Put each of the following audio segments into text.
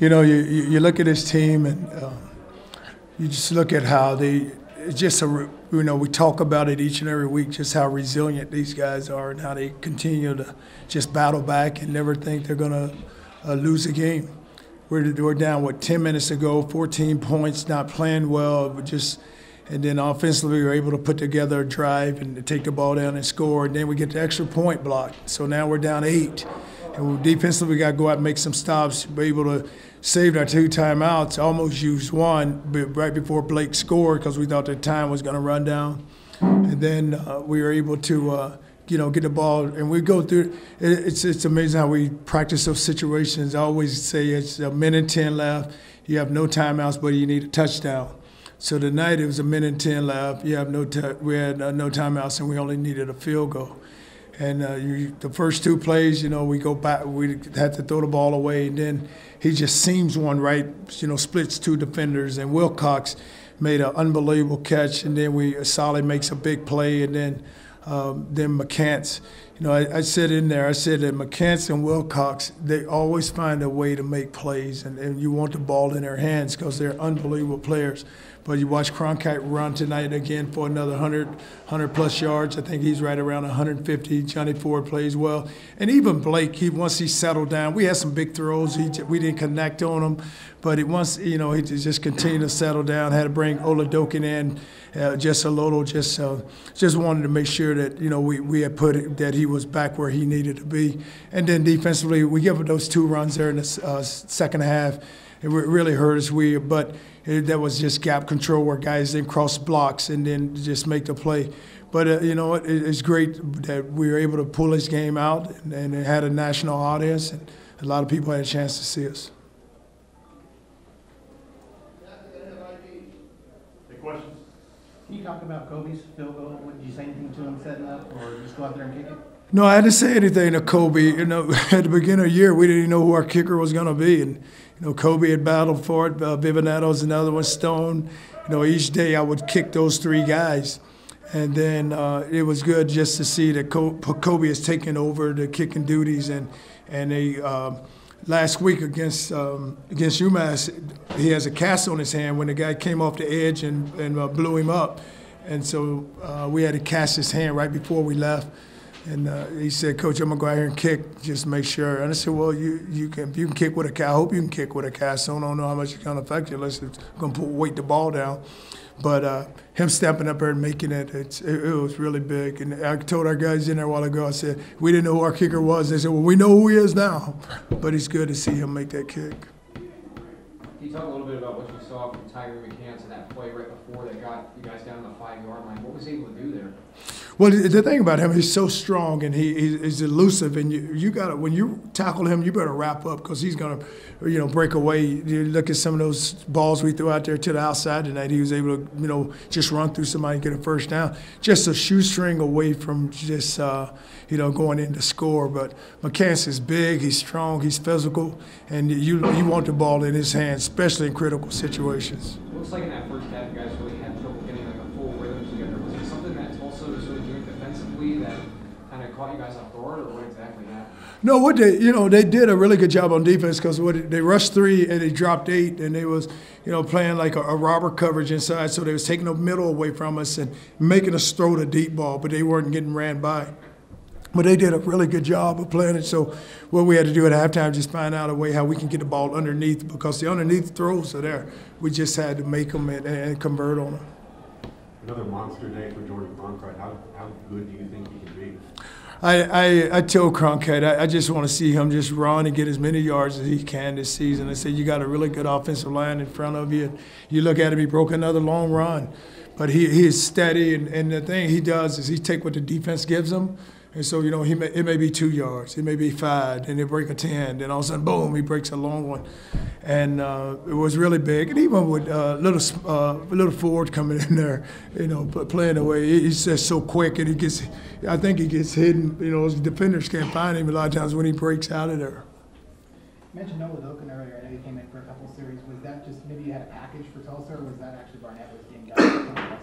you look at this team and you just look at how it's just we talk about it each and every week, just how resilient these guys are and how they continue to just battle back and never think they're going to lose a game. We're down, 10 minutes ago, 14 points, not playing well, but and then offensively we were able to put together a drive and take the ball down and score, and then we get the extra point block. So now we're down 8. And defensively we got to go out and make some stops, be able to save our 2 timeouts, almost used 1 right before Blake scored because we thought the time was going to run down. And then we were able to get the ball, and we go through. It's amazing how we practice those situations. I always say it's a minute and 10 left. You have no timeouts, but you need a touchdown. So tonight it was a minute and 10 left. You have we had no timeouts, and we only needed a field goal. And the first 2 plays, we go back. We had to throw the ball away, and then he just seams one right, splits 2 defenders, and Wilcox made an unbelievable catch, and then Solly makes a big play, and then McCants. I said that McCants and Wilcox, they always find a way to make plays, and you want the ball in their hands because they're unbelievable players. But you watch Cronkrite run tonight again for another 100-plus yards. I think he's right around 150. Johnny Ford plays well. And even Blake, once he settled down, we had some big throws. We didn't connect on him. But he just continued to settle down, had to bring Oladokin in just a little, just wanted to make sure that, we had put it, that he was back where he needed to be. And then defensively, we gave up those 2 runs there in the second half. It really hurt us. But that was just gap control where guys didn't cross blocks and then just make the play. But, it's great that we were able to pull this game out and it had a national audience, and a lot of people had a chance to see us. Any questions? Can you talk about Kobe's field goal? Did you say anything to him setting up, or just go out there and kick it? No, I didn't say anything to Kobe. At the beginning of the year, we didn't even know who our kicker was going to be. And, Kobe had battled for it. Vivanetto's another one, Stone. Each day I would kick those 3 guys. And then it was good just to see that Kobe has taken over the kicking duties. And they last week against UMass, he has a cast on his hand when the guy came off the edge and blew him up. And so we had to cast his hand right before we left. And he said, "Coach, I'm gonna go out here and kick, just make sure." And I said, "Well, you can kick with a cast. I hope you can kick with a cast. So I don't know how much it's gonna affect you unless it's gonna weight the ball down." But him stepping up there and making it was really big. And I told our guys in there a while ago, I said, we didn't know who our kicker was. They said, well, we know who he is now. But it's good to see him make that kick. Can you talk a little bit about what you saw from Tiger McCants in that play right before that got you guys down to the 5-yard line? What was he able to do there? Well, the thing about him, he's so strong and he's elusive, and you got to, when you tackle him, you better wrap up because he's gonna, break away. You look at some of those balls we threw out there to the outside tonight. He was able to, just run through somebody and get a first down, just a shoestring away from just, going in to score. But McCants is big, he's strong, he's physical, and you want the ball in his hands, especially in critical situations. It looks like in that first half, you guys really had trouble getting like a full rhythm together. Was it something that Tulsa was really doing defensively that kind of caught you guys off guard, or what exactly happened? No, what they did a really good job on defense because they rushed 3 and they dropped 8, and they was playing like a robber coverage inside, so they was taking the middle away from us and making us throw the deep ball, but they weren't getting ran by. But they did a really good job of playing it. So what we had to do at halftime is just find out a way how we can get the ball underneath, because the underneath throws are there. We just had to make them and convert on them. Another monster day for Jordan Cronkrite. How good do you think he can be? I told Cronkrite, I just want to see him just run and get as many yards as he can this season. I said, you got a really good offensive line in front of you. You look at him, he broke another long run. But he is steady, and the thing he does is he take what the defense gives him. And so, it may be 2 yards, it may be 5, and they break a 10, then all of a sudden, boom, he breaks a long one. And it was really big. And even with little Ford coming in there, playing away, he's just so quick, and I think he gets hidden. His defenders can't find him a lot of times when he breaks out of there. You mentioned Oladokin earlier. I know you came in for a couple of series. Was that just maybe you had a package for Tulsa, or was that actually Barnett was getting guys?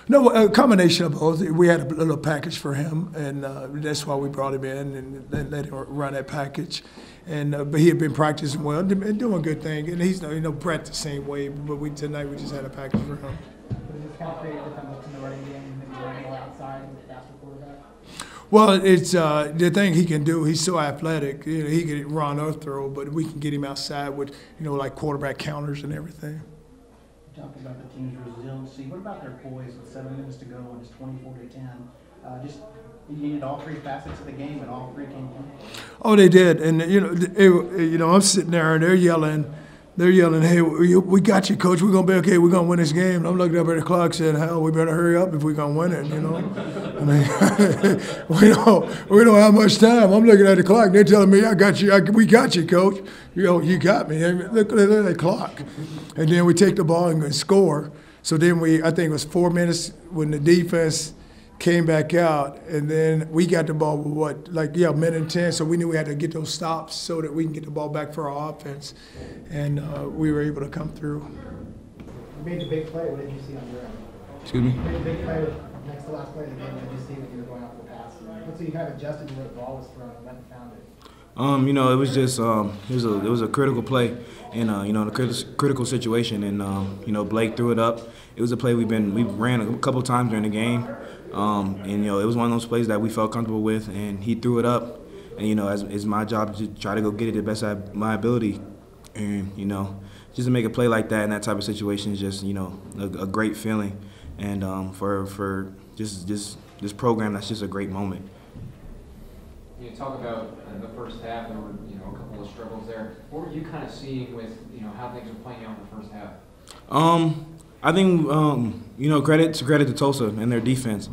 No, a combination of both. We had a little package for him, and that's why we brought him in and let him run that package. but he had been practicing well and doing a good thing. And he's Brett the same way. But tonight we just had a package for him. Does this kind of create different looks in the running game, maybe running more outside with a faster quarterback? Well, it's the thing he can do. He's so athletic. He can run or throw, but we can get him outside with like quarterback counters and everything. Talking about the team's resiliency, what about their poise with 7 minutes to go and it's 24-10? Just you needed all 3 facets of the game, and all 3 came in. Oh, they did, and I'm sitting there and they're yelling, "Hey, we got you, coach. We're gonna be okay. We're gonna win this game." And I'm looking up at the clock, saying, "Hell, we better hurry up if we're gonna win it." I mean, we don't have much time. I'm looking at the clock. They're telling me, "I got you. We got you, coach. You got me." I mean, look at the clock, and then we take the ball and score. So then I think it was 4 minutes when the defense came back out, and then we got the ball with minute and 10. So we knew we had to get those stops so that we can get the ball back for our offense, and we were able to come through. You made the big play. What did you see on your end? Excuse me? You made the big play next to the last play of the game. What did you see when you were going off the pass? Looks like you kind of adjusted to where the ball was thrown and went and found it. It was just it was a critical play, and in a critical situation, and Blake threw it up. It was a play we ran a couple times during the game, and it was one of those plays that we felt comfortable with, and he threw it up, and it's my job to try to go get it the best of my ability, and just to make a play like that in that type of situation is just a great feeling, and for just this program, that's just a great moment. You talk about the first half, there were a couple of struggles there. What were you kind of seeing with how things were playing out in the first half? I think credit to Tulsa and their defense.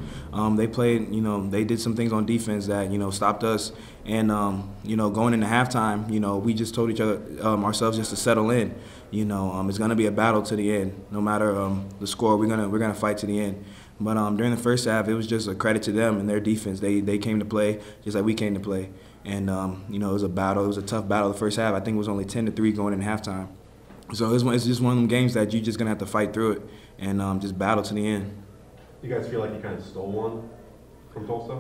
They played, they did some things on defense that stopped us. And going into halftime, we just told each other ourselves just to settle in. It's going to be a battle to the end. No matter the score, we're gonna fight to the end. But during the first half, it was just a credit to them and their defense. They came to play just like we came to play. And it was a battle. It was a tough battle the first half. I think it was only 10-3 going in halftime. So it's just one of them games that you're just going to have to fight through it and just battle to the end. You guys feel like you kind of stole one from Tulsa?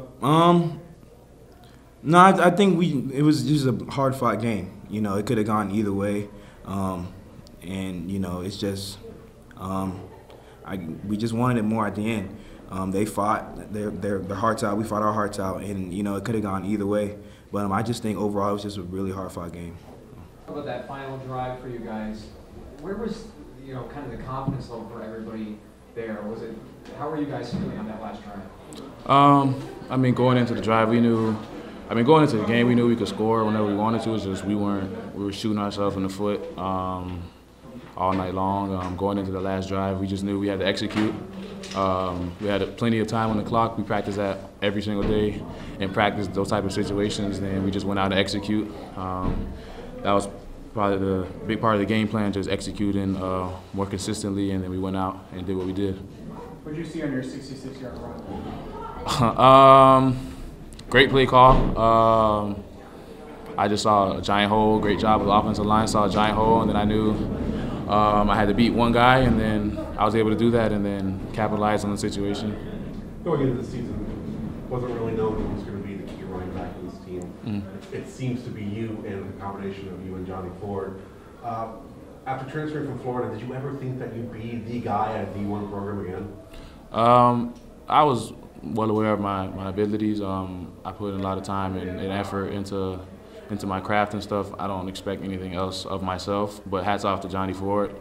No, I think it was just a hard-fought game. It could have gone either way. It's just we just wanted it more at the end. They fought their hearts out. We fought our hearts out, and it could have gone either way. But I just think overall it was just a really hard-fought game. How about that final drive for you guys? Where was kind of the confidence level for everybody there? How were you guys feeling on that last drive? Going into the drive, going into the game, we knew we could score whenever we wanted to. It's just we were shooting ourselves in the foot all night long. Going into the last drive, we just knew we had to execute. We had plenty of time on the clock. We practiced that every single day and practiced those type of situations. Then we just went out to execute. That was probably the big part of the game plan, just executing more consistently, and then we went out and did what we did. What did you see on your 66-yard run? Great play call. I just saw a giant hole. Great job with the offensive line. Saw a giant hole, and then I knew I had to beat one guy, and then I was able to do that and then capitalize on the situation. Going into the season, wasn't really known who was going to be the key running back in this team. Mm-hmm. It seems to be you and the combination of you and Johnny Ford. After transferring from Florida, did you ever think that you'd be the guy at a D1 program again? I was well aware of my abilities. I put in a lot of time and effort into my craft and stuff. I don't expect anything else of myself, but hats off to Johnny Ford.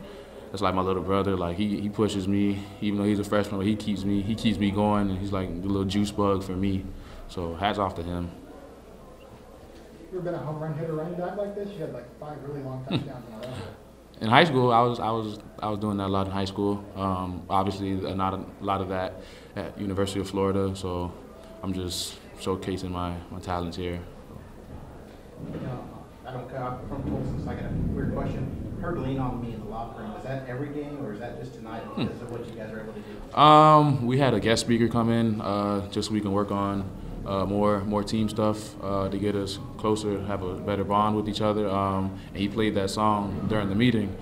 That's like my little brother. Like he pushes me, even though he's a freshman, but he keeps me going, and he's like the little juice bug for me. So hats off to him. You ever been a home run hitter running back like this? You had like 5 really long touchdowns in a row. In high school, I was doing that a lot in high school. Obviously, not a lot of that at University of Florida. So I'm just showcasing my talents here. I don't care from Tulsa, so I got a weird question. Heard lean on me in the locker room. Is that every game, or is that just tonight because of what you guys are able to do? We had a guest speaker come in just so we can work on more team stuff to get us closer, have a better bond with each other. And he played that song during the meeting,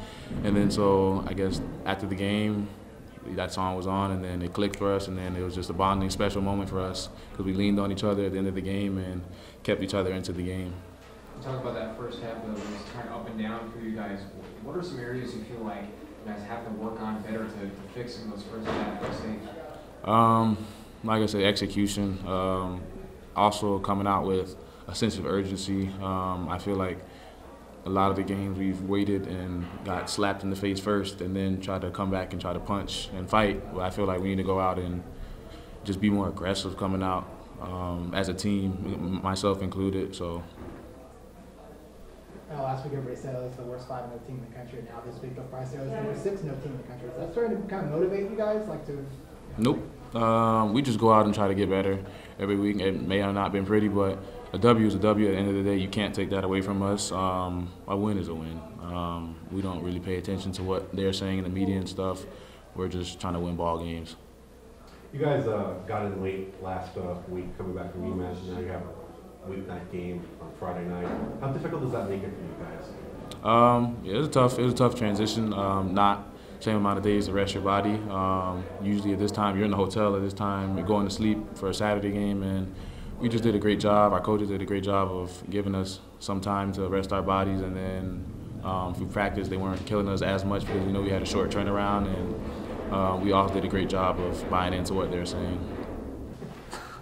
and then so I guess after the game, that song was on, and then it clicked for us, and then it was just a bonding special moment for us because we leaned on each other at the end of the game and kept each other into the game. You talk about that first half that was kind of up and down for you guys. What are some areas you feel like you guys have to work on better to fix some of those first half mistakes? Like I said, execution. Also coming out with a sense of urgency. I feel like a lot of the games we've waited and got slapped in the face first and then tried to come back and try to punch and fight. Well, I feel like we need to go out and just be more aggressive coming out as a team, myself included. So. Last week everybody said it was the worst 5-0 team in the country, and now this week they'll probably say it was the worst 6-0 team in the country. Is that starting to kind of motivate you guys? Nope. We just go out and try to get better every week. It may have not been pretty, but a W is a W. At the end of the day, you can't take that away from us. A win is a win. We don't really pay attention to what they're saying in the media and stuff. We're just trying to win ball games. You guys got in late last week coming back from UMass, and now you have a weeknight game on Friday night. How difficult does that make it for you guys? Yeah, it was a tough transition. Not same amount of days to rest your body. Usually at this time, you're in the hotel at this time, you're going to sleep for a Saturday game, and we just did a great job. Our coaches did a great job of giving us some time to rest our bodies, and then through practice, they weren't killing us as much because we had a short turnaround, and we also did a great job of buying into what they're saying.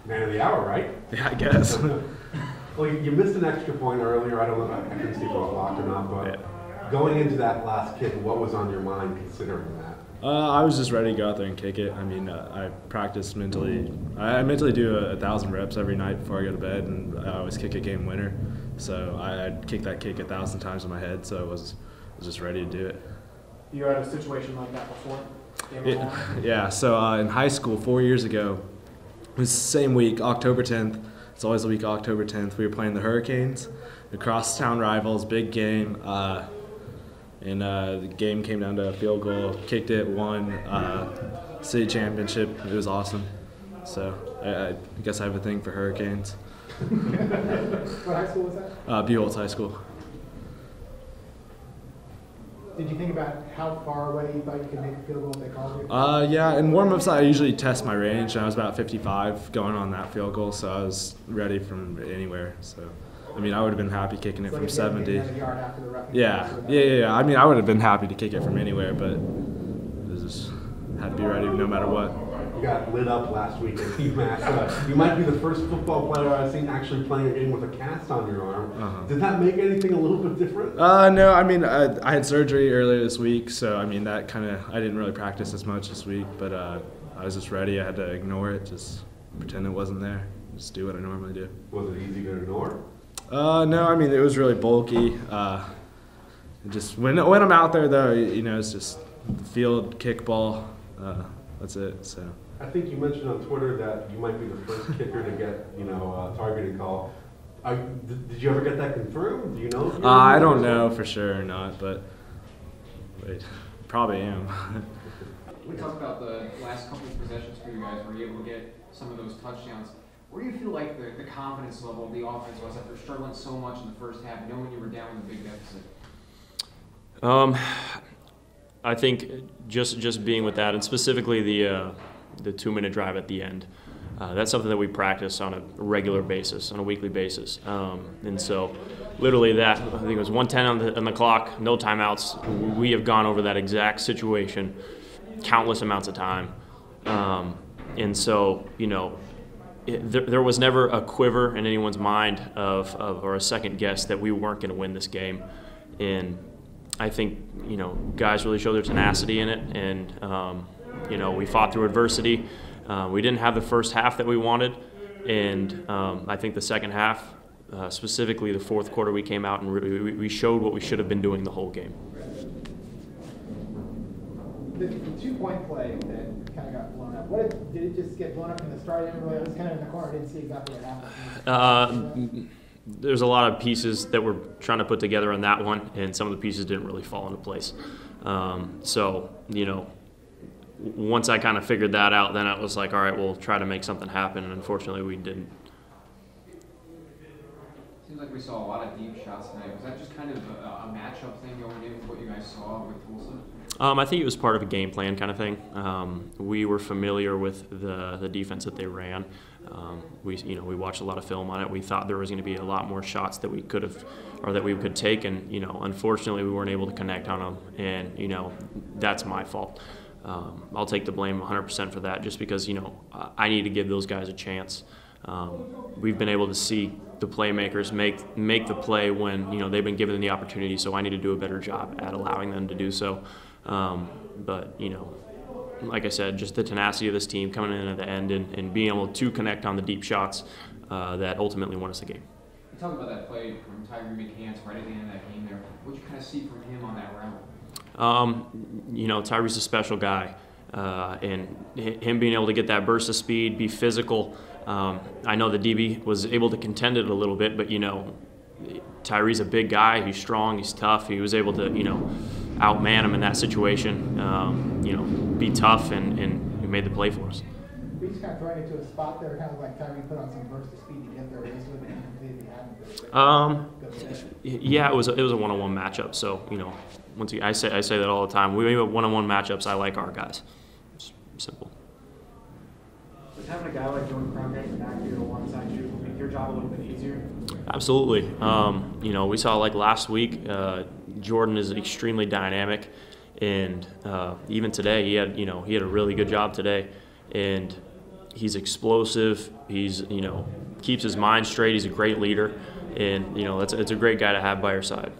Man of the hour, right? Yeah, I guess. Well, you missed an extra point earlier. I don't know if I couldn't see if it was blocked or not, but going into that last kick, what was on your mind considering that? I was just ready to go out there and kick it. I mean, I practice mentally. I mentally do 1,000 reps every night before I go to bed, and I always kick a game winner. So I'd kick that kick 1,000 times in my head, so I was just ready to do it. You had a situation like that before? Yeah, so in high school 4 years ago, it was the same week, October 10th. It's always the week of October 10th. We were playing the Hurricanes, the crosstown rivals, big game. And the game came down to a field goal, kicked it, won city championship. It was awesome. So I guess I have a thing for Hurricanes. What high school was that? Buholtz High School. Did you think about how far away you thought you could make a field goal if they called you? Yeah, in warm-ups I usually test my range, and I was about 55 going on that field goal, so I was ready from anywhere. So, I mean, I would have been happy kicking it from 70. Yeah. I mean, I would have been happy to kick it from anywhere, but it just had to be ready no matter what. You got lit up last week at UMass. You might be the first football player I've seen actually playing a game with a cast on your arm. Did that make anything a little bit different? No, I mean, I had surgery earlier this week, so I mean, that kind of, I didn't really practice as much this week, but I was just ready. I had to ignore it, just pretend it wasn't there, just do what I normally do. Was it easy to ignore? No, I mean, it was really bulky. Just when I'm out there, though, it's just field, kickball, that's it, so. I think you mentioned on Twitter that you might be the first kicker to get, a targeted call. Did you ever get that confirmed? Do you know? I don't know for sure or not, but wait, probably am. We talked about the last couple of possessions for you guys. Were you able to get some of those touchdowns? Where do you feel like the confidence level of the offense was after struggling so much in the first half, knowing you were down in a big deficit? I think just being with that, and specifically the 2-minute drive at the end, that's something that we practice on a regular basis, on a weekly basis. And so literally that, I think it was 1:10 on the clock, no timeouts. We have gone over that exact situation countless amounts of time. And so, there was never a quiver in anyone's mind or a second guess that we weren't going to win this game. And I think, guys really showed their tenacity in it, and, we fought through adversity. We didn't have the first half that we wanted, and I think the second half, specifically the fourth quarter, we came out and we showed what we should have been doing the whole game. The 2-point play that kind of got blown up, did it just get blown up from the start? It was kind of in the corner. I didn't see exactly what happened. There's a lot of pieces that we're trying to put together on that one, and some of the pieces didn't really fall into place. So, once I kind of figured that out, then I was like, all right, we'll try to make something happen, and unfortunately we didn't. Seems like we saw a lot of deep shots tonight. Was that just kind of a matchup thing going in with what you guys saw with Tulsa? I think it was part of a game plan kind of thing. We were familiar with the defense that they ran. We watched a lot of film on it. We thought there was going to be a lot more shots that we could have, or that we could take, and unfortunately we weren't able to connect on them. And that's my fault. I'll take the blame 100% for that, just because I need to give those guys a chance. We've been able to see the playmakers make the play when they've been given the opportunity. So I need to do a better job at allowing them to do so. But like I said, just the tenacity of this team coming in at the end and being able to connect on the deep shots that ultimately won us the game. You talk about that play from McCants right at the end of that game there. What did you kind of see from him on that route? Tyree's a special guy, and him being able to get that burst of speed, be physical. I know the DB was able to contend it a little bit, but Tyree's a big guy. He's strong. He's tough. He was able to outman him in that situation. Be tough, and he made the play for us. We just kind of throwing into a spot there, kind of like Tyree put on some burst of speed to get there. This would have completely happened. Yeah, it was a one-on-one matchup. So once again, I say that all the time. We have one-on-one matchups. I like our guys. It's simple. Does having a guy like Cronkrite back here alongside you make your job a little bit easier? Absolutely. We saw like last week. Jordan is extremely dynamic, and even today he had a really good job today, and he's explosive. He's keeps his mind straight. He's a great leader, and it's a great guy to have by your side.